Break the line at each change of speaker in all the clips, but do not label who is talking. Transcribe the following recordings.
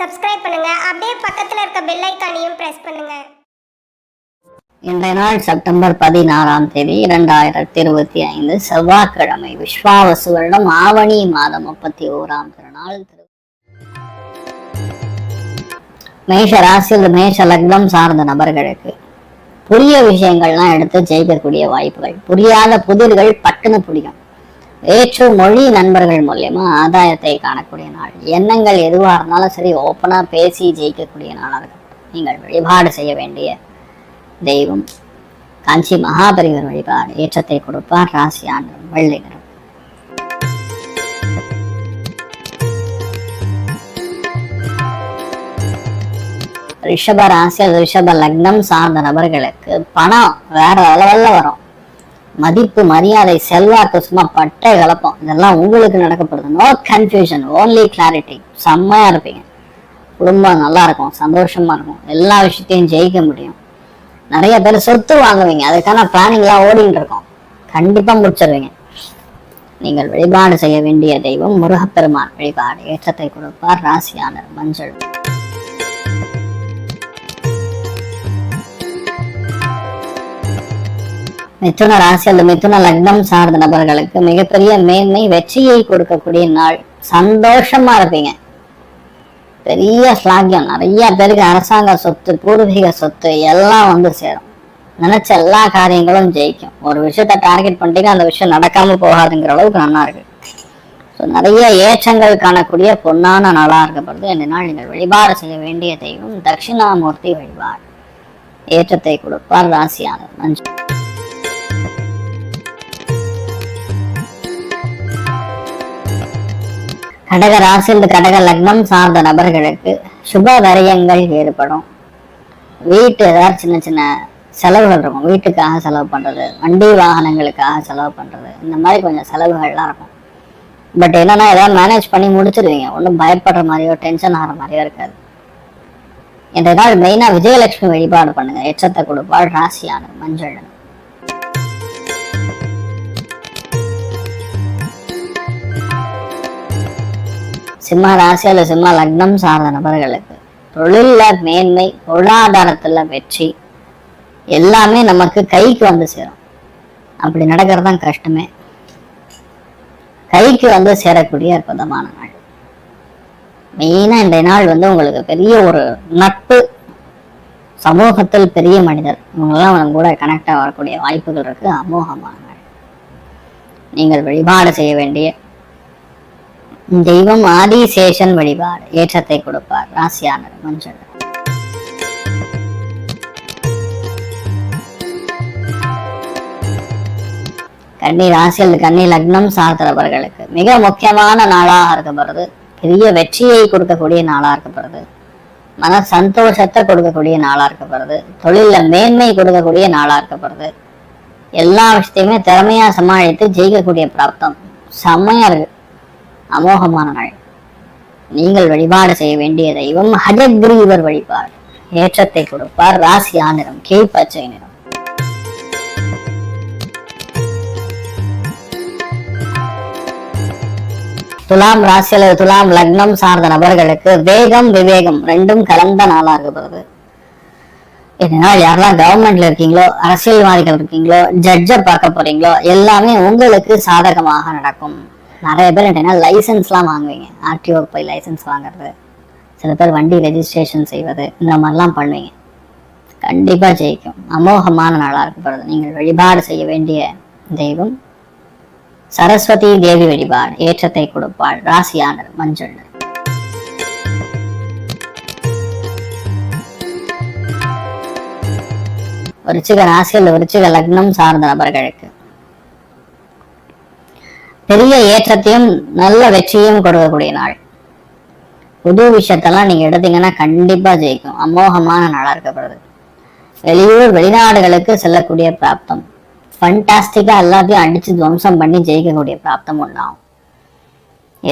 Subscribe பண்ணுங்க. அப்படியே பக்கத்துல இருக்க பெல் ஐகானையும் பிரஸ் பண்ணுங்க.
இன்றைய நாள் செப்டம்பர் 16 2025 செவ்வாய்க்கிழமை. விஸ்வாவசு வருடம் ஆவணி மாதம் 31 திருநாள். மேஷ ராசியில் மேஷ லக்னம் சார்ந்த நபர்களுக்கு புதிய விஷயங்கள்லாம் எடுத்து ஜெயிக்கக்கூடிய வாய்ப்புகள், புரியாத புதிர்கள் பட்டுன்னு பிடிக்கும். வேற்று மொழி நண்பர்கள் மூலியமா ஆதாயத்தை காணக்கூடிய நாள். எண்ணங்கள் எதுவாக இருந்தாலும் சரி ஓப்பனா பேசி ஜெயிக்கக்கூடிய நாளாக இருக்கும். நீங்கள் வழிபாடு செய்ய வேண்டிய தெய்வம் காஞ்சி மகாபரிவர் வழிபாடு. ஏற்றத்தை கொடுப்பார். ராசியான வெள்ளை நிறம். ரிஷப ராசியில் ரிஷப லக்னம் சார்ந்த நபர்களுக்கு பணம் வேற அளவுல வரும். மதிப்பு, மரியாதை, செல்வாக்கு சும்மா பட்டை கலப்பம். இதெல்லாம் உங்களுக்கு நடக்கப்படுது. No confusion, only clarity. செம்மையா இருப்பீங்க. குடும்பம் நல்லா இருக்கும், சந்தோஷமா இருக்கும். எல்லா விஷயத்தையும் ஜெயிக்க முடியும். நிறைய பேர் சொத்து வாங்குவீங்க. அதுக்கான பிளானிங்லாம் ஓடிட்டு இருக்கோம். கண்டிப்பா முடிச்சிருவீங்க. நீங்கள் வழிபாடு செய்ய வேண்டிய தெய்வம் முருகப்பெருமான் வழிபாடு. ஏற்றத்தை கொடுப்பார். ராசியான மஞ்சள். மிதுன ராசி அல்லது மிதுன லக்னம் சார்ந்த நபர்களுக்கு மிகப்பெரிய மேன்மை, வெற்றியை கொடுக்கக்கூடிய நாள். சந்தோஷமா இருப்பீங்க. பெரிய ஸ்லாகியம். நிறைய பேருக்கு அரசாங்க சொத்து, பூர்வீக சொத்து எல்லாம் வந்து சேரும். நினைச்ச எல்லா காரியங்களும் ஜெயிக்கும். ஒரு விஷயத்த டார்கெட் பண்ணிட்டீங்க, அந்த விஷயம் நடக்காம போகாதுங்கிற அளவுக்கு நல்லா இருக்கு. நிறைய ஏற்றங்கள் காணக்கூடிய பொன்னான நாளா இருக்கப்படுது. இந்த நாள் நீங்கள் வழிபாடு செய்ய வேண்டிய தெய்வம் தட்சிணாமூர்த்தி வழிபாடு. ஏற்றத்தை கொடுப்பார். ராசியான மஞ்சள். கடக ராசியில் கடக லக்னம் சார்ந்த நபர்களுக்கு சுப வரியங்கள் ஏற்படும். வீட்டு ஏதாவது சின்ன சின்ன செலவுகள் இருக்கும். வீட்டுக்காக செலவு பண்றது, வண்டி வாகனங்களுக்காக செலவு பண்றது, இந்த மாதிரி கொஞ்சம் செலவுகள்லாம் இருக்கும். பட் என்னன்னா ஏதாவது மேனேஜ் பண்ணி முடிச்சிருவீங்க. ஒன்றும் பயப்படுற மாதிரியோ டென்ஷன் ஆகிற மாதிரியோ இருக்காது. இன்றைய நாள் மெயினா விஜயலட்சுமி வழிபாடு பண்ணுங்க. எச்சத்தை கொடுப்பாள். ராசியான மஞ்சள். சிம்ம ராசி அல்லது சிம்ம லக்னம் சார்ந்த நபர்களுக்கு தொழில மேன்மை, பொருளாதாரத்துல வெற்றி எல்லாமே நமக்கு கைக்கு வந்து சேரும். அப்படி நடக்கிறது தான் கஷ்டமே. கைக்கு வந்து சேரக்கூடிய அற்புதமான நாள். மெயினா இன்றைய நாள் வந்து உங்களுக்கு பெரிய ஒரு நட்பு, சமூகத்தில் பெரிய மனிதர் இவங்கெல்லாம் நம்ம கூட கனெக்டா வரக்கூடிய வாய்ப்புகள் இருக்கு. அமோகமான நாள். நீங்கள் வழிபாடு செய்ய வேண்டிய தெய்வம் ஆதிசேஷன் வழிபாடு. ஏற்றத்தை கொடுப்பார். ராசியான மஞ்சள். கன்னி ராசியில் கன்னி லக்னம் சார்ந்தவர்களுக்கு மிக முக்கியமான நாளாக இருக்கப்படுறது. பெரிய வெற்றியை கொடுக்கக்கூடிய நாளா இருக்கப்படுறது. மன சந்தோஷத்தை கொடுக்கக்கூடிய நாளா இருக்கப்படுறது. தொழில மேன்மை கொடுக்கக்கூடிய நாளா இருக்கப்படுறது. எல்லா விஷயத்தையுமே திறமையா சமாளித்து ஜெயிக்கக்கூடிய பிராப்தம் செம்மையா இருக்கு. அமோகமான நாள். நீங்கள் வழிபாடு செய்ய வேண்டிய தெய்வம் ஹஜகிரீவர் வழிபாடு. ஏற்றத்தை கொடுப்பார். ராசியா நிறம் கீழ்பச்சை நிறம். துலாம் ராசி அல்லது துலாம் லக்னம் சார்ந்த நபர்களுக்கு வேகம், விவேகம் ரெண்டும் கலந்த நாளா இருக்கப்படுது. இதனால் யாரெல்லாம் கவர்மெண்ட்ல இருக்கீங்களோ, அரசியல்வாதிகள் இருக்கீங்களோ, ஜட்ஜை பார்க்க போறீங்களோ எல்லாமே உங்களுக்கு சாதகமாக நடக்கும். நிறைய பேர் என்னன்னா லைசன்ஸ்லாம் வாங்குவீங்க. ஆர்டிஓ போய் லைசன்ஸ் வாங்குறது, சில பேர் வண்டி ரெஜிஸ்ட்ரேஷன் செய்வது, இந்த மாதிரிலாம் பண்ணுவீங்க. கண்டிப்பா ஜெயிக்கும். அமோகமான நாளா இருக்கப்படுது. நீங்கள் வழிபாடு செய்ய வேண்டிய தெய்வம் சரஸ்வதி தேவி வழிபாடு. ஏற்றத்தை கொடுப்பாள். ராசியான மஞ்சள். விருச்சிக ராசியில் விருச்சிக லக்னம் சார்ந்த நபர்களுக்கு பெரிய ஏற்றத்தையும் நல்ல வெற்றியும் கொடுக்கக்கூடிய நாள். புது விஷயத்தெல்லாம் நீங்க எடுத்தீங்கன்னா கண்டிப்பா ஜெயிக்கும். அமோகமான நாளா இருக்கப்படுது. வெளியூர் வெளிநாடுகளுக்கு செல்லக்கூடிய பிராப்தம். ஃபண்டாஸ்டிக்கா எல்லாத்தையும் அடிச்சு துவம்சம் பண்ணி ஜெயிக்கக்கூடிய பிராப்தம் உண்டாகும்.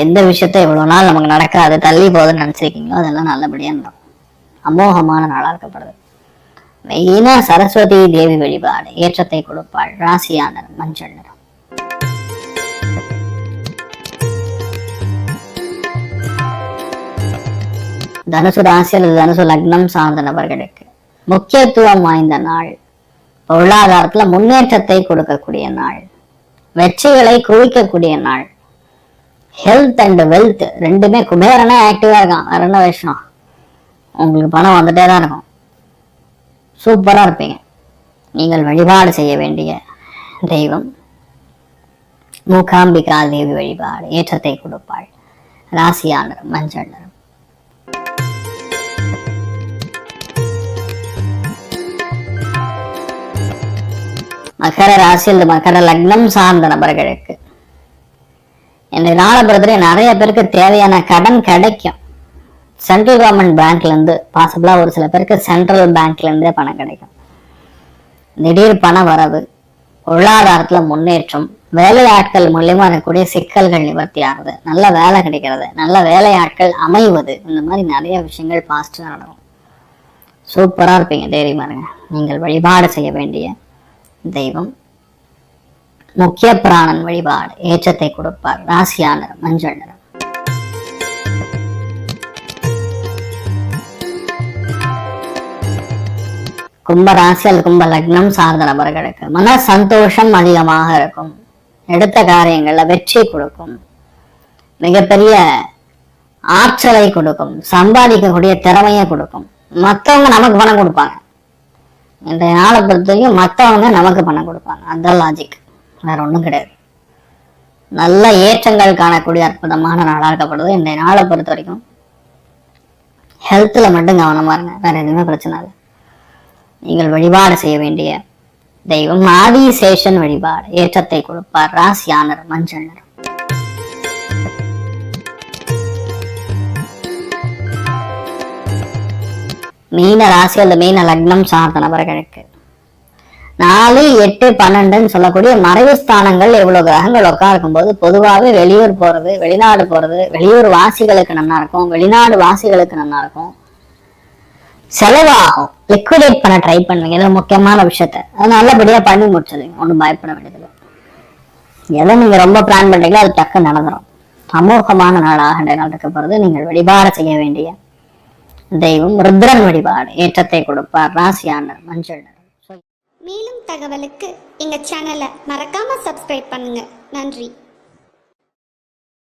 எந்த விஷயத்த இவ்வளவு நாள் நமக்கு நடக்காது, தள்ளி போகுதுன்னு நினைச்சிருக்கீங்களோ அதெல்லாம் நல்லபடியா நடக்கும். அமோகமான நாளா இருக்கப்படுது. மெயினா சரஸ்வதி தேவி வழிபாடு. ஏற்றத்தை கொடுப்பாள். ராசியான மஞ்சள் நிறம். தனுசு ராசி அல்லது தனுசு லக்னம் சார்ந்த நபர்களுக்கு முக்கியத்துவம் வாய்ந்த நாள். பொருளாதாரத்துல முன்னேற்றத்தை கொடுக்கக்கூடிய நாள், வெற்றிகளை குவிக்கக்கூடிய நாள். ஹெல்த் அண்ட் வெல்த் ரெண்டுமே குபேரனே ஆக்டிவா இருக்கான். வேற என்ன விஷயம், உங்களுக்கு பணம் வந்துட்டே தான் இருக்கும், சூப்பரா இருப்பீங்க. நீங்கள் வழிபாடு செய்ய வேண்டிய தெய்வம் மூகாம்பிகா தேவி வழிபாடு, ஏற்றத்தை கொடுப்பாள். ராசியான மஞ்சள் நிறம். மகர ராசி அல்லது மகர லக்னம் சார்ந்த நபர்களுக்கு இன்றைய நாளை பொறுத்தவரை நிறைய பேருக்கு தேவையான கடன் கிடைக்கும். சென்ட்ரல் கவர்மெண்ட் பேங்க்ல இருந்து, பாசிபிளா ஒரு சில பேருக்கு சென்ட்ரல் பேங்க்ல இருந்தே பணம் கிடைக்கும். திடீர் பண வரவு, பொருளாதாரத்துல முன்னேற்றம், வேலையாட்கள் மூலியமா இருக்கக்கூடிய சிக்கல்கள் நிவர்த்தி ஆகுது, நல்ல வேலை கிடைக்கிறது, நல்ல வேலையாட்கள் அமைவது, இந்த மாதிரி நிறைய விஷயங்கள் பாசிட்டிவா நடக்கும். சூப்பரா இருப்பீங்க, தைரியமா இருங்க. நீங்கள் வழிபாடு செய்ய வேண்டிய தெய்வம் முக்கிய பிராணன் வழிபாடு, ஏற்றத்தை கொடுப்பார். ராசியான மஞ்சள் நிறம். கும்ப ராசி அல்லது கும்ப லக்னம் சார்ந்த நபர்களுக்கு மன சந்தோஷம் அதிகமாக இருக்கும். எடுத்த காரியங்கள்ல வெற்றி கொடுக்கும், மிகப்பெரிய ஆற்றலை கொடுக்கும், சம்பாதிக்கக்கூடிய திறமையை கொடுக்கும். மற்றவங்க நமக்கு பணம் கொடுப்பாங்க. இன்றைய நாளை பொறுத்த வரைக்கும் மற்றவங்க நமக்கு பணம் கொடுப்பாங்க. அந்த லாஜிக், வேற ஒன்றும் கிடையாது. நல்ல ஏற்றங்கள் காணக்கூடிய அற்புதமான நாளாக இருக்கப்படுது. இன்றைய நாளை பொறுத்த வரைக்கும் ஹெல்த்ல மட்டும் கவனமா இருங்க, வேற எதுவுமே பிரச்சனை இல்லை. நீங்கள் வழிபாடு செய்ய வேண்டிய தெய்வம் ஆதிசேஷன் வழிபாடு, ஏற்றத்தை கொடுப்பார். ராசியான மஞ்சள் நிறம். மீன ராசி அல்லது மீன லக்னம் சார்ந்த நபர்களுக்கு 4, 8, 12 சொல்லக்கூடிய மறைவு ஸ்தானங்கள் எவ்வளவு கிரகங்கள் உட்காருக்கும் போது பொதுவாகவே வெளியூர் போறது, வெளிநாடு போறது, வெளியூர் வாசிகளுக்கு நல்லா இருக்கும், வெளிநாடு வாசிகளுக்கு நல்லா இருக்கும். செலவாகும், லிக்விடேட் பண்ண ட்ரை பண்ணுவீங்க. இது முக்கியமான விஷயத்த அது நல்லபடியா பண்ணி முடிச்சிடுவீங்க, ஒன்றும் பயப்பட வேண்டியதில்லை. எதை நீங்க ரொம்ப பிளான் பண்றீங்களோ அது டக்கு நடந்துடும். அமோகமான நாளாக நாள் இருக்க போறது. நீங்கள் வழிபாடு செய்ய வேண்டிய தெய்வம் ருத்ரன் வழிபாடு, ஏற்றத்தை கொடுப்பார். ராசியான மஞ்சள் நிறம்.
மேலும் தகவலுக்கு எங்க சேனலை மறக்காம சப்ஸ்கிரைப் பண்ணுங்க. நன்றி.